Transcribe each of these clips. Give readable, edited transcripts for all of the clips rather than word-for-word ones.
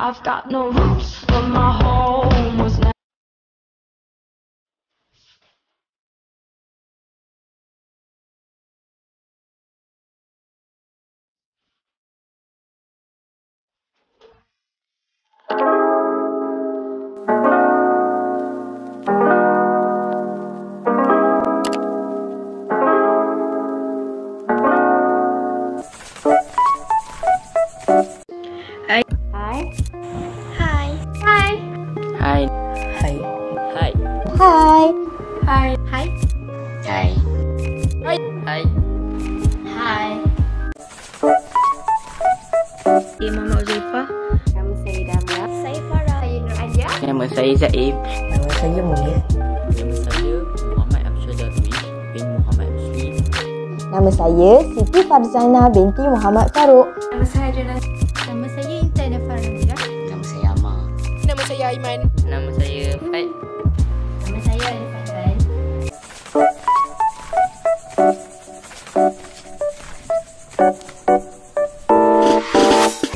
I've got no roots, but my home was never. Hai. Hai. Hai. Hai. Hai. Hai. Hai. Hai. Hai. Hai. Hai. Hai. Hai. Hai. Saya Mama Uzaifah. Nama saya Damia. Saya Farah. Saya Nur Adia. Nama saya Zaib. Nama saya Munir. Nama saya Muhammad Absyad Darwish bin Muhammad Muslim. Nama saya Siti Farzana binti Muhammad Farouk. Nama saya Jana. Nama saya Intan Farah. Nama saya Amar. Nama saya Aiman. Nama saya Faid. Nama saya Alifan.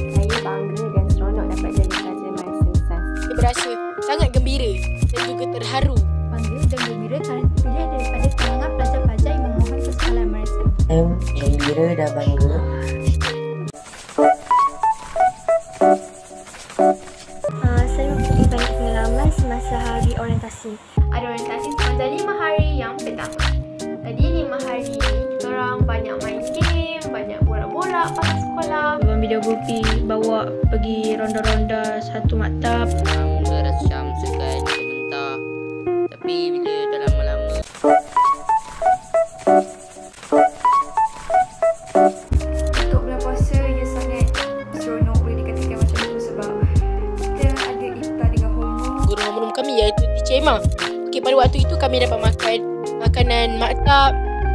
Saya bangga dan seronok dapat jadi pelajar Madrasah. Saya berasa sangat gembira dan juga terharu. Bangga dan gembira kerana terpilih daripada kalangan pelajar-pelajar yang memohon ke sekolah madrasah. Gembira dan bangga. Saya mempunyai banyak pengalaman semasa hari orientasi. Ada orientasi sepanjang 5 hari yang pertama. Jadi 5 hari ni kita orang banyak main game, banyak borak-borak pasal sekolah. Abang Video Grupi bawa pergi ronda-ronda satu maktab. Mula rasa macam segan sebentar. Tapi bila dah lama-lama Untuk bulan puasa ia sangat seronok boleh dikatakan macam tu sebab kita ada iftar dengan homeroom. Guru homeroom kami iaitu Teacher Emma. Okey, pada waktu itu kami dapat makan makanan maktab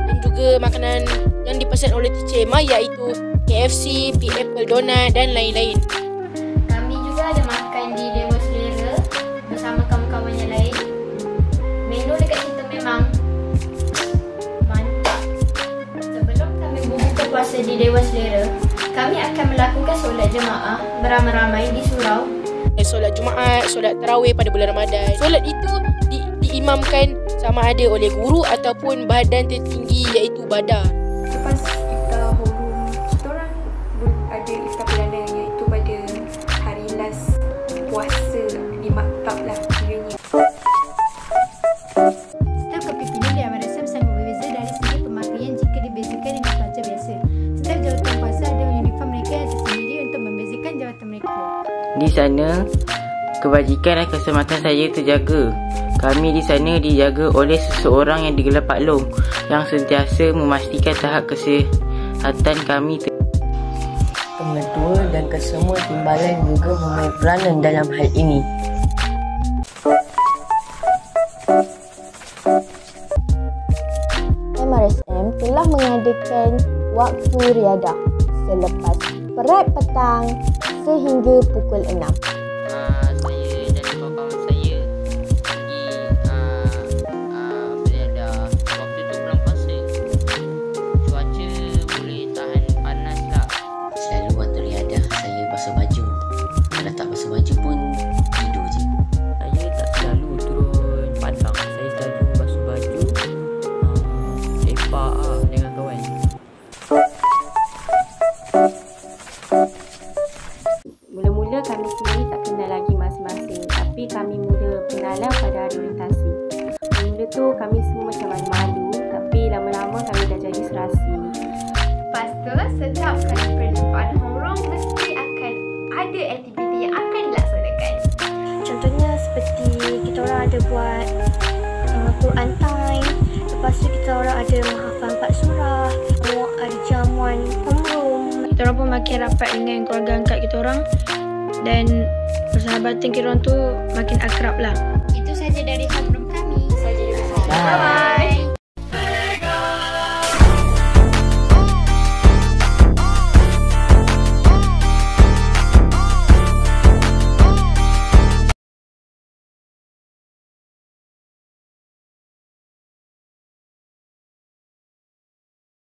dan juga makanan yang dipesan oleh Teacher Emma iaitu KFC, Apple Donut dan lain-lain. Kami juga ada makan di Dewa Selera bersama kawan-kawan yang lain. Menu dekat situ memang mantap. Sebelum kami berbuka puasa di Dewa Selera, kami akan melakukan solat jemaah beramai-ramai di surau. Solat Jumaat, solat Tarawih pada bulan Ramadan. Solat itu diimamkan sama ada oleh guru ataupun badan tertinggi iaitu badar. Lepas iftar homeroom, kita orang ada iftar perdana iaitu pada hari last puasa di maktab lah kiranya. Setiap kepimpinan di madrasah sangat berbeza dari segi pemakaian jika dibezakan dengan pelajar biasa. Setiap jawatan puasa ada uniform mereka yang tersendiri untuk membezakan jawatan mereka. di sana kebajikan dan keselamatan saya terjaga. Kami di sana dijaga oleh seseorang yang digelar Pak Long yang sentiasa memastikan tahap kesihatan kami. Pengetua dan kesemua timbalan juga memain peranan dalam hal ini. MRSM telah mengadakan waktu riadah selepas perat petang sehingga pukul 6. Saya dan kawan-kawan saya pergi beriadah. Waktu tu bulan puasa. Cuaca boleh tahan panas lah. Selalu waktu riadah saya basuh baju. Kalau tak basuh baju pun tidur je. Saya tak selalu turun padang. Saya selalu basuh baju. Lepak dengan kawan. Mula-mula kami sendiri tak kenal lagi masing-masing, tapi kami mula pengenalan pada hari orientasi. Mula tu kami semua macam malu-malu, tapi lama-lama kami dah jadi serasi. Lepas tu, setiap kali perjumpaan homeroom mesti akan ada aktiviti yang akan dilaksanakan. Contohnya seperti kita orang ada buat Quran time. Lepas tu kita orang ada menghafal 4 surah. Ada jamuan homeroom. Kita orang pun makin rapat dengan keluarga angkat kita orang dan persahabatan kita orang tu makin akrab lah. Itu saja dari homeroom kami. Bye.